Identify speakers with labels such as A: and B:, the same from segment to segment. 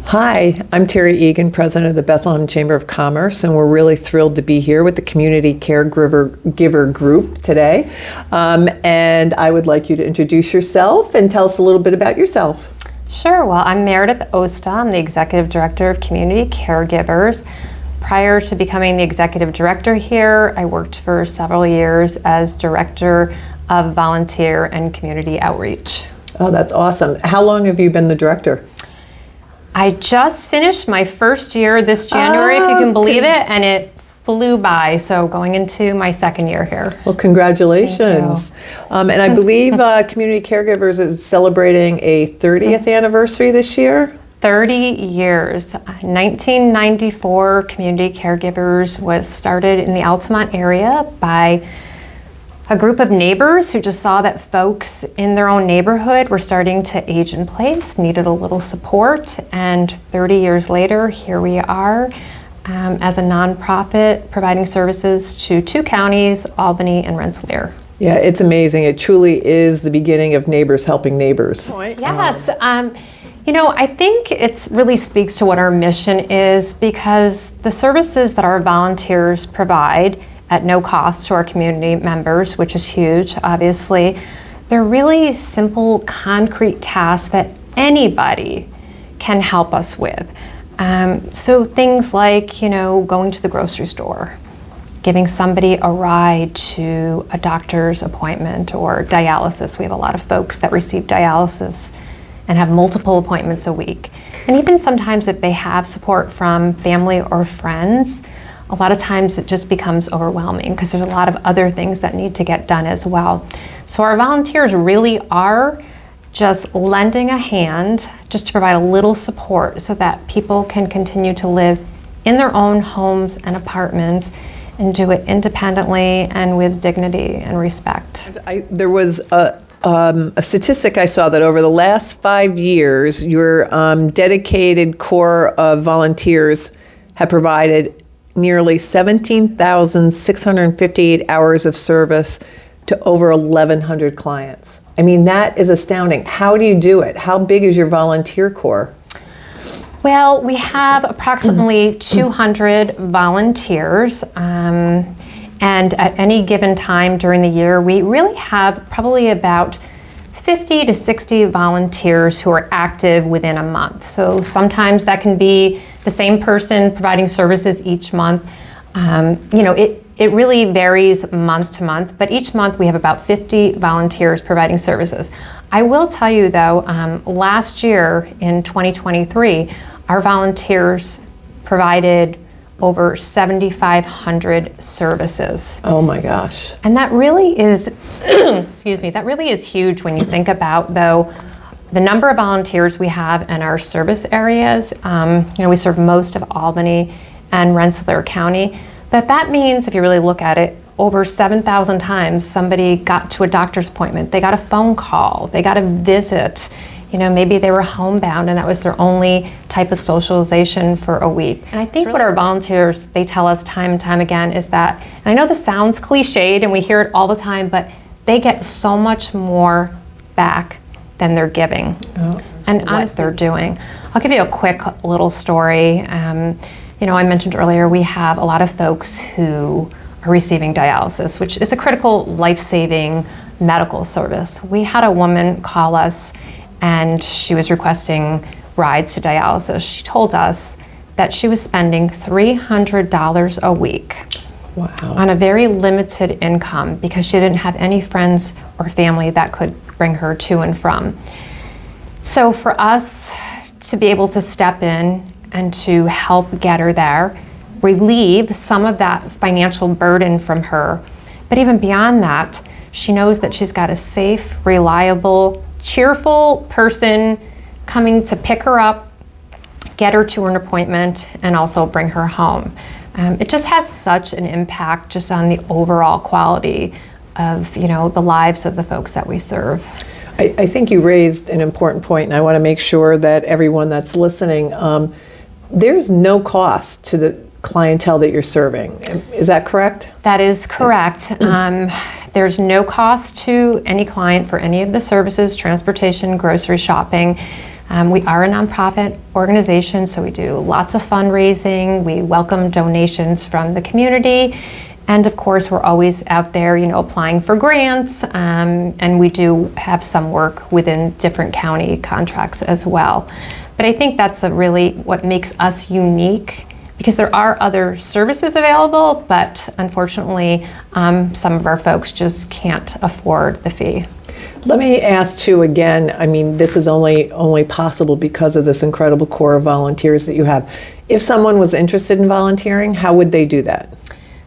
A: Hi, I'm Terri Egan, president of the Bethlehem Chamber of Commerce, and we're really thrilled to be here with the Community Caregiver Group today. And I would like you to introduce yourself and tell us a little bit about yourself.
B: Sure. Well, I'm Meredith Osta. I'm the Executive Director of Community Caregivers. Prior to becoming the Executive Director here, I worked for several years as Director of Volunteer and Community Outreach.
A: Oh, that's awesome. How long have you been the director?
B: I just finished my first year this January, if you can believe it, and it flew by, so going into my second year here.
A: Well, congratulations. And I believe Community Caregivers is celebrating a 30th anniversary this year.
B: 30 years. 1994, Community Caregivers was started in the Altamont area by a group of neighbors who just saw that folks in their own neighborhood were starting to age in place, needed a little support, and 30 years later, here we are as a nonprofit providing services to two counties, Albany and Rensselaer.
A: Yeah, it's amazing. It truly is the beginning of neighbors helping neighbors.
B: Yes. You know, I think it really speaks to what our mission is, because the services that our volunteers provide at no cost to our community members, which is huge, obviously, they're really simple, concrete tasks that anybody can help us with. So things like, going to the grocery store, giving somebody a ride to a doctor's appointment or dialysis. We have a lot of folks that receive dialysis and have multiple appointments a week. And even sometimes if they have support from family or friends, a lot of times it just becomes overwhelming because there's a lot of other things that need to get done as well. So our volunteers really are just lending a hand just to provide a little support so that people can continue to live in their own homes and apartments and do it independently and with dignity and respect.
A: There was a statistic I saw that over the last 5 years, your dedicated core of volunteers have provided nearly 17,658 hours of service to over 1,100 clients. I mean, that is astounding. How do you do it? How big is your volunteer corps?
B: Well, we have approximately 200 volunteers, and at any given time during the year, we really have probably about 50 to 60 volunteers who are active within a month. So sometimes that can be the same person providing services each month. It really varies month to month, but each month we have about 50 volunteers providing services. I will tell you though, last year in 2023, our volunteers provided over 7,500 services.
A: Oh my gosh.
B: And that really is, that really is huge when you think about, though, the number of volunteers we have in our service areas. We serve most of Albany and Rensselaer County, but that means, if you really look at it, over 7,000 times somebody got to a doctor's appointment, they got a phone call, they got a visit. Maybe they were homebound and that was their only type of socialization for a week. And I think what our volunteers, they tell us time and time again is that, and I know this sounds cliched and we hear it all the time, but they get so much more back than they're giving and what they're doing. I'll give you a quick little story. I mentioned earlier we have a lot of folks who are receiving dialysis, which is a critical life-saving medical service. We had a woman call us and she was requesting rides to dialysis. She told us that she was spending $300 a week on a very limited income because she didn't have any friends or family that could bring her to and from. So for us to be able to step in and to help get her there, relieve some of that financial burden from her, but even beyond that, she knows that she's got a safe, reliable, cheerful person coming to pick her up, get her to an appointment, and also bring her home. It just has such an impact just on the overall quality of the lives of the folks that we serve.
A: I think you raised an important point, and I want to make sure that everyone that's listening, there's no cost to the clientele that you're serving. Is that correct?
B: That is correct. There's no cost to any client for any of the services, transportation, grocery shopping. We are a nonprofit organization, so we do lots of fundraising. We welcome donations from the community. And of course, we're always out there, applying for grants. And we do have some work within different county contracts as well. But I think that's really what makes us unique, because there are other services available, but unfortunately, some of our folks just can't afford the fee.
A: Let me ask too again, this is only possible because of this incredible core of volunteers that you have. If someone was interested in volunteering, how would they do that?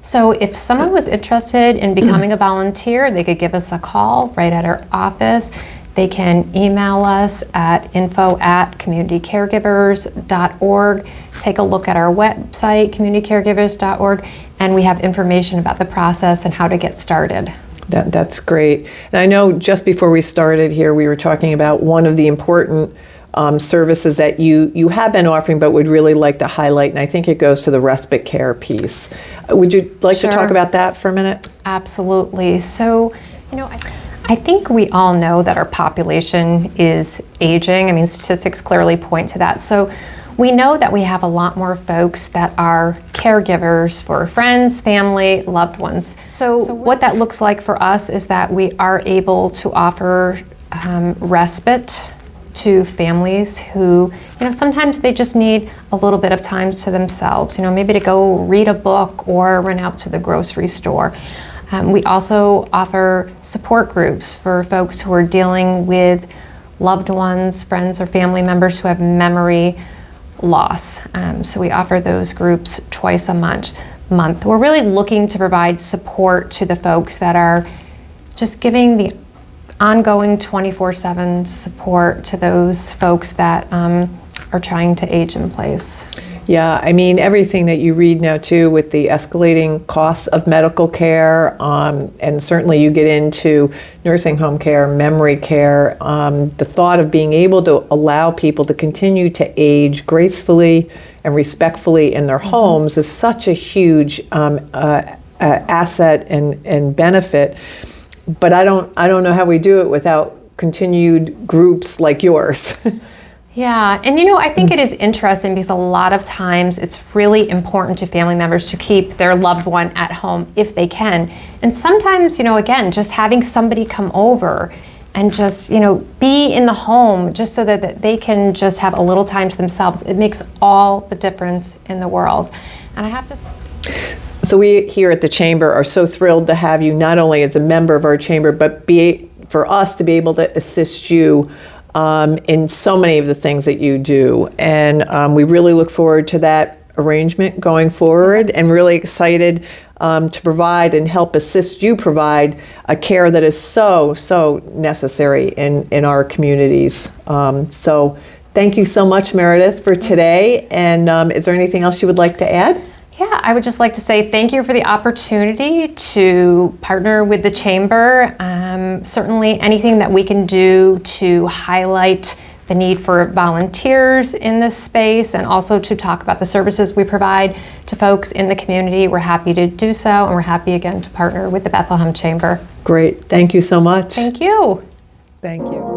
B: So if someone was interested in becoming a volunteer, they could give us a call right at our office. They can email us at info@communitycaregivers.org. Take a look at our website, communitycaregivers.org, and we have information about the process and how to get started.
A: That's great. And I know just before we started here, we were talking about one of the important services that you have been offering but would really like to highlight, and I think it goes to the respite care piece. Would you like to talk about that for a minute?
B: Absolutely. So, I think we all know that our population is aging. Statistics clearly point to that. So we know that we have a lot more folks that are caregivers for friends, family, loved ones. So what that looks like for us is that we are able to offer respite to families who, sometimes they just need a little bit of time to themselves, maybe to go read a book or run out to the grocery store. We also offer support groups for folks who are dealing with loved ones, friends, or family members who have memory loss. So we offer those groups twice a month. We're really looking to provide support to the folks that are just giving the ongoing 24/7 support to those folks that are trying to age in place.
A: Yeah, everything that you read now too with the escalating costs of medical care, and certainly you get into nursing home care, memory care, the thought of being able to allow people to continue to age gracefully and respectfully in their homes is such a huge asset and benefit. But I don't know how we do it without continued groups like yours.
B: Yeah, and I think it is interesting because a lot of times it's really important to family members to keep their loved one at home if they can. And sometimes, again, just having somebody come over and just, be in the home just so that they can just have a little time to themselves, it makes all the difference in the world. And I have to...
A: So we here at the Chamber are so thrilled to have you not only as a member of our Chamber, but for us to be able to assist you in so many of the things that you do. And we really look forward to that arrangement going forward, and really excited to provide and help assist you provide a care that is so necessary in our communities. So thank you so much, Meredith, for today. And is there anything else you would like to add?
B: Yeah, I would just like to say thank you for the opportunity to partner with the Chamber. Certainly anything that we can do to highlight the need for volunteers in this space, and also to talk about the services we provide to folks in the community, we're happy to do so, and we're happy again to partner with the Bethlehem Chamber.
A: Great. Thank you so much.
B: Thank you.
A: Thank you.